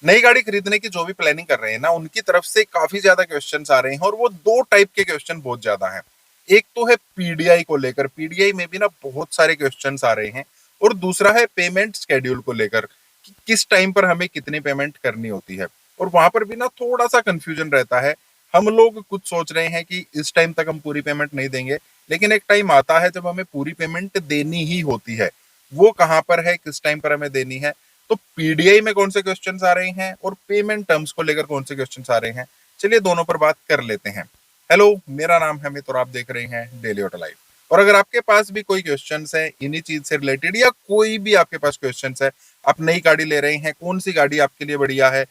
नई गाड़ी खरीदने की जो भी प्लानिंग कर रहे हैं ना, उनकी तरफ से काफी ज्यादा क्वेश्चंस आ रहे हैं और वो दो टाइप के क्वेश्चन बहुत ज्यादा हैं। एक तो है पीडीआई को लेकर, पीडीआई में भी ना बहुत सारे क्वेश्चंस आ रहे हैं। और दूसरा है पेमेंट स्केड्यूल को लेकर कि किस टाइम पर हमें कितनी पेमेंट करनी होती है। और वहां पर भी ना थोड़ा सा कंफ्यूजन रहता है। हम लोग कुछ सोच रहे हैं कि इस टाइम तक हम पूरी पेमेंट नहीं देंगे, लेकिन एक टाइम आता है जब हमें पूरी पेमेंट देनी ही होती है। वो कहाँ पर है, किस टाइम पर हमें देनी है। तो पीडीआई में कौन से क्वेश्चंस आ रहे हैं और पेमेंट टर्म्स को लेकर कौन से क्वेश्चंस आ रहे हैं, चलिए दोनों पर बात कर लेते हैं। हेलो, मेरा नाम है अमित और आप देख रहे हैं डेली ऑटो लाइफ। और अगर आपके पास भी कोई क्वेश्चंस है इन्हीं चीज से रिलेटेड या कोई भी आपके पास क्वेश्चंस है, आप नई गाड़ी ले रहे हैं, कौन सी गाड़ी आपके लिए बढ़िया है,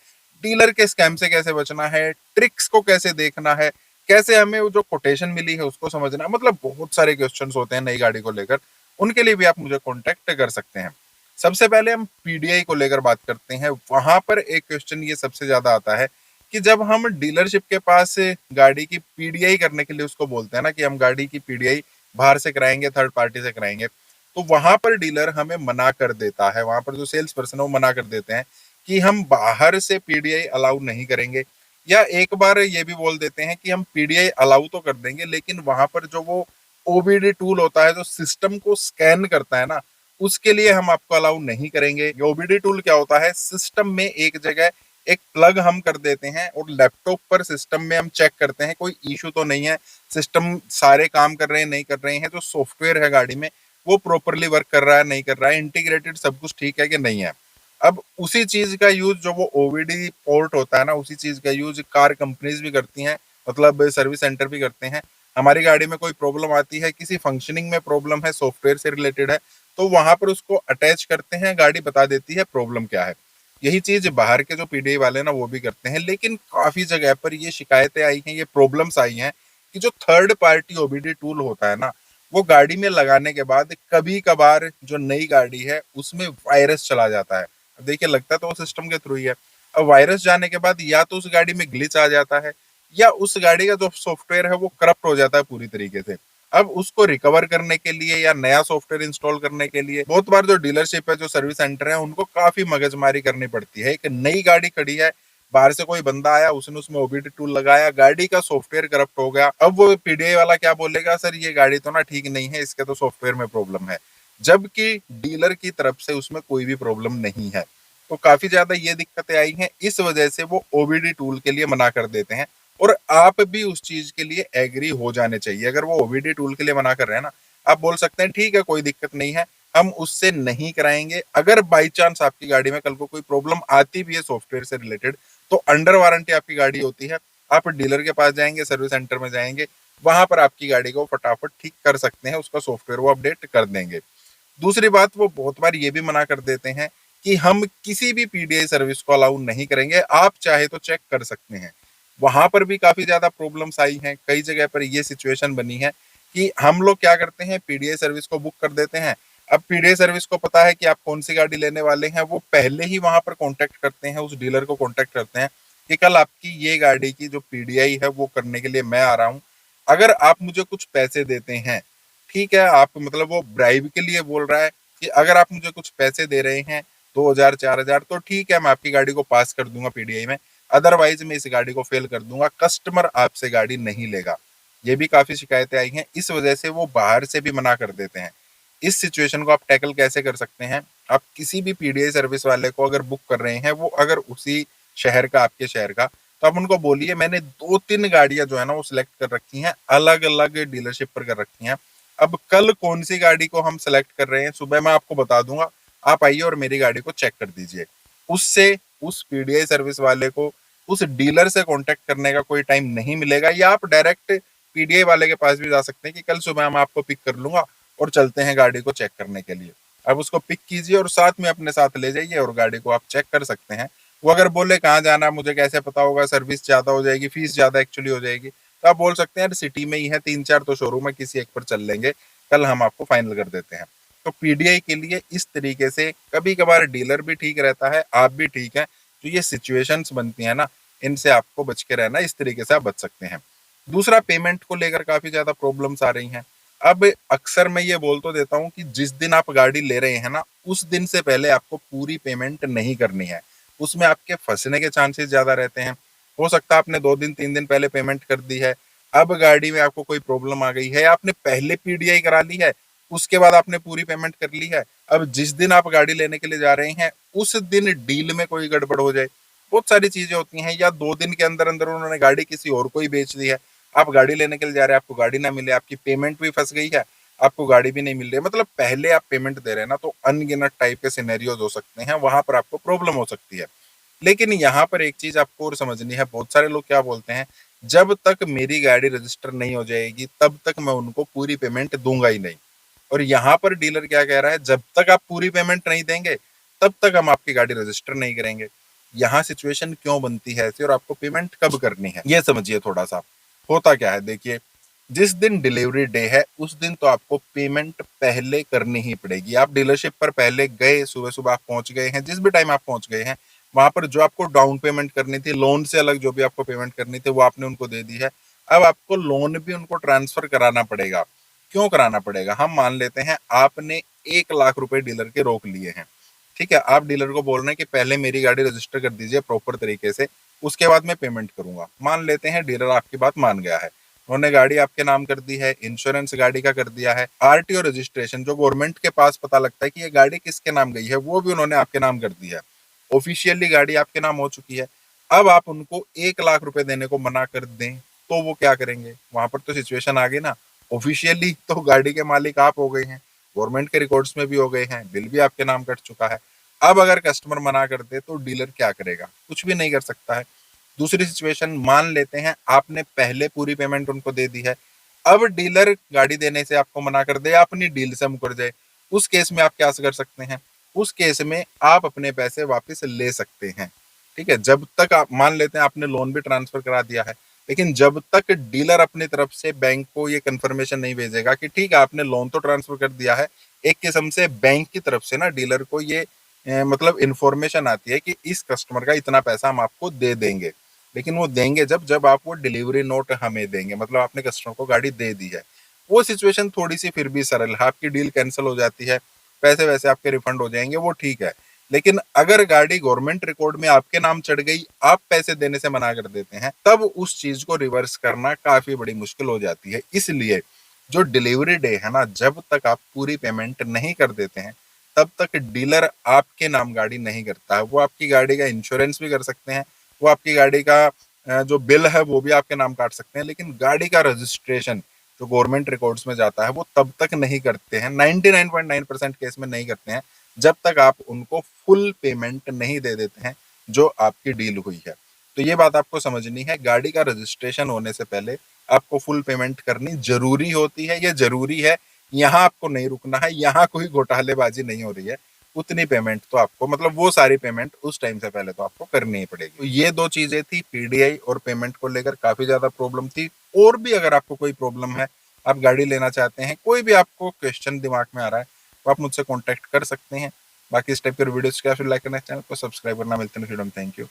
डीलर के स्कैम से कैसे बचना है, ट्रिक्स को कैसे देखना है, कैसे हमें वो जो कोटेशन मिली है उसको समझना है, मतलब बहुत सारे क्वेश्चंस होते हैं नई गाड़ी को लेकर। उनके लिए भी आप मुझे कॉन्टेक्ट कर सकते हैं। सबसे पहले हम पीडीआई को लेकर बात करते हैं। वहां पर एक क्वेश्चन ये सबसे ज्यादा आता है कि जब हम डीलरशिप के पास गाड़ी की पीडीआई करने के लिए उसको बोलते हैं ना कि हम गाड़ी की पीडीआई बाहर से कराएंगे, थर्ड पार्टी से कराएंगे, तो वहां पर डीलर हमें मना कर देता है। वहां पर जो सेल्स पर्सन है वो मना कर देते हैं कि हम बाहर से पीडीआई अलाउ नहीं करेंगे। या एक बार ये भी बोल देते हैं कि हम पीडीआई अलाउ तो कर देंगे, लेकिन वहां पर जो वो ओबीडी टूल होता है जो सिस्टम को स्कैन करता है ना, उसके लिए हम आपको अलाउ नहीं करेंगे। ये ओबीडी टूल क्या होता है, सिस्टम में एक जगह एक प्लग हम कर देते हैं और लैपटॉप पर सिस्टम में हम चेक करते हैं कोई इशू तो नहीं है, सिस्टम सारे काम कर रहे हैं नहीं कर रहे हैं, जो सॉफ्टवेयर है गाड़ी में वो प्रॉपरली वर्क कर रहा है नहीं कर रहा है, इंटीग्रेटेड सब कुछ ठीक है कि नहीं है। अब उसी चीज का यूज जो वो ओवीडी पोर्ट होता है ना, उसी चीज का यूज कार कंपनीज भी करती हैं, मतलब सर्विस सेंटर भी करते हैं। हमारी गाड़ी में कोई प्रॉब्लम आती है, किसी फंक्शनिंग में प्रॉब्लम है, सॉफ्टवेयर से रिलेटेड है, तो वहां पर उसको अटैच करते हैं, गाड़ी बता देती है प्रॉब्लम क्या है। यही चीज बाहर के जो पीडीआई वाले ना वो भी करते हैं। लेकिन काफी जगह पर ये शिकायतें आई हैं, ये प्रॉब्लम्स आई हैं कि जो थर्ड पार्टी ओबीडी टूल होता है ना, वो गाड़ी में लगाने के बाद कभी कभार जो नई गाड़ी है उसमें वायरस चला जाता है। अब देखिए, लगता तो वो सिस्टम के थ्रू ही है। अब वायरस जाने के बाद या तो उस गाड़ी में ग्लिच आ जाता है, या उस गाड़ी का जो सॉफ्टवेयर है वो करप्ट हो जाता है पूरी तरीके से। अब उसको रिकवर करने के लिए या नया सॉफ्टवेयर इंस्टॉल करने के लिए बहुत बार जो डीलरशिप है, जो सर्विस सेंटर है, उनको काफी मगजमारी करनी पड़ती है। एक नई गाड़ी खड़ी है, बाहर से कोई बंदा आया, उसने उसमें ओबीडी टूल लगाया, गाड़ी का सॉफ्टवेयर करप्ट हो गया। अब वो पीडीआई वाला क्या बोलेगा, सर ये गाड़ी तो ना ठीक नहीं है, इसके तो सॉफ्टवेयर में प्रॉब्लम है, जबकि डीलर की तरफ से उसमें कोई भी प्रॉब्लम नहीं है। तो काफी ज्यादा ये दिक्कतें आई हैं, इस वजह से वो ओबीडी टूल के लिए मना कर देते हैं। और आप भी उस चीज के लिए एग्री हो जाने चाहिए। अगर वो ओबीडी टूल के लिए मना कर रहे हैं ना, आप बोल सकते हैं ठीक है कोई दिक्कत नहीं है, हम उससे नहीं कराएंगे। अगर बाई चांस आपकी गाड़ी में कल को कोई प्रॉब्लम आती भी है सॉफ्टवेयर से रिलेटेड, तो अंडर वारंटी आपकी गाड़ी होती है, आप डीलर के पास जाएंगे, सर्विस सेंटर में जाएंगे, वहां पर आपकी गाड़ी को फटाफट ठीक कर सकते हैं, उसका सॉफ्टवेयर वो अपडेट कर देंगे। दूसरी बात, वो बहुत बार ये भी मना कर देते हैं कि हम किसी भी पीडीआई सर्विस को अलाउ नहीं करेंगे, आप चाहे तो चेक कर सकते हैं। वहां पर भी काफी ज्यादा प्रॉब्लम्स आई हैं। कई जगह पर ये सिचुएशन बनी है कि हम लोग क्या करते हैं, पीडीआई सर्विस को बुक कर देते हैं। अब पीडीआई सर्विस को पता है कि आप कौन सी गाड़ी लेने वाले हैं, वो पहले ही वहां पर कांटेक्ट करते हैं, उस डीलर को कांटेक्ट करते हैं कि कल आपकी ये गाड़ी की जो पीडीआई है वो करने के लिए मैं आ रहा हूँ, अगर आप मुझे कुछ पैसे देते हैं, ठीक है, आप मतलब वो ब्राइब के लिए बोल रहा है कि अगर आप मुझे कुछ पैसे दे रहे हैं, 2000 4000, तो ठीक है मैं आपकी गाड़ी को पास कर दूंगा पीडीआई में, अदरवाइज मैं इस गाड़ी को फेल कर दूंगा, कस्टमर आपसे गाड़ी नहीं लेगा। ये भी काफी शिकायतें आई हैं, इस वजह से वो बाहर से भी मना कर देते हैं। इस सिचुएशन को आप टैकल कैसे कर सकते हैं, आप किसी भी पीडीआई सर्विस वाले को अगर बुक कर रहे हैं, वो अगर उसी शहर का, आपके शहर का, तो आप उनको बोलिए मैंने 2 3 गाड़ियां जो है ना वो सिलेक्ट कर रखी हैं, अलग अलग डीलरशिप पर कर रखी हैं। अब कल कौन सी गाड़ी को हम सेलेक्ट कर रहे हैं, सुबह मैं आपको बता दूंगा, आप आइए और मेरी गाड़ी को चेक कर दीजिए। उससे उस पीडीआई सर्विस वाले को उस डीलर से कांटेक्ट करने का कोई टाइम नहीं मिलेगा, या आप डायरेक्ट पीडीआई वाले के पास भी जा सकते हैं कि कल सुबह मैं आपको पिक कर लूंगा और चलते हैं गाड़ी को चेक करने के लिए। अब उसको पिक कीजिए और साथ में अपने साथ ले जाइए और गाड़ी को आप चेक कर सकते हैं। वो अगर बोले कहाँ जाना है मुझे कैसे पता होगा, सर्विस ज्यादा हो जाएगी, फीस ज्यादा एक्चुअली हो जाएगी, तो आप बोल सकते हैं यार सिटी में ही है 3 4 तो शोरूम है, किसी एक पर चल लेंगे, कल हम आपको फाइनल कर देते हैं। तो पीडीआई के लिए इस तरीके से कभी कभार डीलर भी ठीक रहता है, आप भी ठीक है। जो ये सिचुएशंस बनती है ना, इनसे आपको बच के रहना, इस तरीके से आप बच सकते हैं। दूसरा, पेमेंट को लेकर काफी ज्यादा प्रॉब्लम्स आ रही हैं। अब अक्सर मैं ये बोल तो देता हूँ कि जिस दिन आप गाड़ी ले रहे हैं ना, उस दिन से पहले आपको पूरी पेमेंट नहीं करनी है। उसमें आपके फंसने के चांसेस ज्यादा रहते हैं। हो सकता है आपने 2 दिन 3 दिन पहले पेमेंट कर दी है, अब गाड़ी में आपको कोई प्रॉब्लम आ गई है, आपने पहले पीडीआई करा ली है, उसके बाद आपने पूरी पेमेंट कर ली है, अब जिस दिन आप गाड़ी लेने के लिए जा रहे हैं उस दिन डील में कोई गड़बड़ हो जाए, बहुत सारी चीजें होती हैं। या 2 दिन के अंदर अंदर उन्होंने गाड़ी किसी और को ही बेच दी है, आप गाड़ी लेने के लिए जा रहे हैं, आपको गाड़ी ना मिले, आपकी पेमेंट भी फंस गई है, आपको गाड़ी भी नहीं मिल रही है। मतलब पहले आप पेमेंट दे रहे हैं ना, तो अनगिनत टाइप के सिनेरियोज हो सकते हैं, वहां पर आपको प्रॉब्लम हो सकती है। लेकिन यहाँ पर एक चीज आपको और समझनी है, बहुत सारे लोग क्या बोलते हैं, जब तक मेरी गाड़ी रजिस्टर नहीं हो जाएगी तब तक मैं उनको पूरी पेमेंट दूंगा ही नहीं। और यहाँ पर डीलर क्या कह रहा है, जब तक आप पूरी पेमेंट नहीं देंगे तब तक हम आपकी गाड़ी रजिस्टर नहीं करेंगे। यहाँ सिचुएशन क्यों बनती है ऐसी और आपको पेमेंट कब करनी है ये समझिए थोड़ा सा। होता क्या है देखिए, जिस दिन डिलीवरी डे है उस दिन तो आपको पेमेंट पहले करनी ही पड़ेगी। आप डीलरशिप पर पहले गए, सुबह सुबह आप पहुंच गए हैं, जिस भी टाइम आप पहुंच गए हैं वहां पर जो आपको डाउन पेमेंट करनी थी, लोन से अलग जो भी आपको पेमेंट करनी थी वो आपने उनको दे दी है। अब आपको लोन भी उनको ट्रांसफर कराना पड़ेगा। क्यों कराना पड़ेगा, हम मान लेते हैं आपने 1 लाख रुपए डीलर के रोक लिए हैं, ठीक है, आप डीलर को बोल रहे हैं कि पहले मेरी गाड़ी रजिस्टर कर दीजिए प्रॉपर तरीके से, उसके बाद मैं पेमेंट करूंगा। मान लेते हैं डीलर आपकी बात मान गया है, उन्होंने गाड़ी आपके नाम कर दी है, इंश्योरेंस गाड़ी का कर दिया है, आरटीओ रजिस्ट्रेशन जो गवर्नमेंट के पास पता लगता है कि ये गाड़ी किसके नाम गई है वो भी उन्होंने आपके नाम कर दी है, ऑफिशियली गाड़ी आपके नाम हो चुकी है। अब आप उनको 1 लाख रुपए देने को मना कर दें तो वो क्या करेंगे, वहां पर तो सिचुएशन आ गई ना, ऑफिशियली तो गाड़ी के मालिक आप हो गए हैं, गवर्नमेंट के रिकॉर्ड्स में भी हो गए हैं, बिल भी आपके नाम कट चुका है। अब अगर कस्टमर मना कर दे तो डीलर क्या करेगा, कुछ भी नहीं कर सकता है। दूसरी सिचुएशन मान लेते हैं आपने पहले पूरी पेमेंट उनको दे दी है, अब डीलर गाड़ी देने से आपको मना कर दे, अपनी डील से मुकर जाए, उस केस में आप क्या कर सकते हैं, उस केस में आप अपने पैसे वापस ले सकते हैं। ठीक है, जब तक आप मान लेते हैं आपने लोन भी ट्रांसफर करा दिया है, लेकिन जब तक डीलर अपनी तरफ से बैंक को ये कंफर्मेशन नहीं भेजेगा कि ठीक है आपने लोन तो ट्रांसफर कर दिया है, एक किस्म से बैंक की तरफ से ना डीलर को ये मतलब इन्फॉर्मेशन आती है कि इस कस्टमर का इतना पैसा हम आपको दे देंगे। लेकिन वो देंगे जब जब आप वो डिलीवरी नोट हमें देंगे, मतलब आपने कस्टमर को गाड़ी दे दी है। वो सिचुएशन थोड़ी सी फिर भी सरल है, आपकी डील कैंसिल हो जाती है, पैसे वैसे आपके रिफंड हो जाएंगे, वो ठीक है। लेकिन अगर गाड़ी गवर्नमेंट रिकॉर्ड में आपके नाम चढ़ गई, आप पैसे देने से मना कर देते हैं, तब उस चीज को रिवर्स करना काफी बड़ी मुश्किल हो जाती है। इसलिए जो डिलीवरी डे है ना, जब तक आप पूरी पेमेंट नहीं कर देते हैं तब तक डीलर आपके नाम गाड़ी नहीं करता है। वो आपकी गाड़ी का इंश्योरेंस भी कर सकते हैं, वो आपकी गाड़ी का जो बिल है वो भी आपके नाम काट सकते हैं, लेकिन गाड़ी का रजिस्ट्रेशन जो गवर्नमेंट रिकॉर्ड्स में जाता है वो तब तक नहीं करते हैं, 99.9% केस में नहीं करते हैं, जब तक आप उनको फुल पेमेंट नहीं दे देते हैं जो आपकी डील हुई है। तो ये बात आपको समझनी है, गाड़ी का रजिस्ट्रेशन होने से पहले आपको फुल पेमेंट करनी जरूरी होती है, ये जरूरी है। यहाँ आपको नहीं रुकना है, यहाँ कोई घोटालेबाजी नहीं हो रही है, उतनी पेमेंट तो आपको, मतलब वो सारी पेमेंट उस टाइम से पहले तो आपको करनी ही पड़ेगी। तो ये दो चीजें थी, पीडीआई और पेमेंट को लेकर काफी ज्यादा प्रॉब्लम थी। और भी अगर आपको कोई प्रॉब्लम है, आप गाड़ी लेना चाहते हैं, कोई भी आपको क्वेश्चन दिमाग में आ रहा है, तो आप मुझसे कॉन्टेक्ट कर सकते हैं। बाकी इस टाइप के वीडियोस के लिए लाइक करना, चैनल को सब्सक्राइब करना। मिलते हैं, थैंक यू।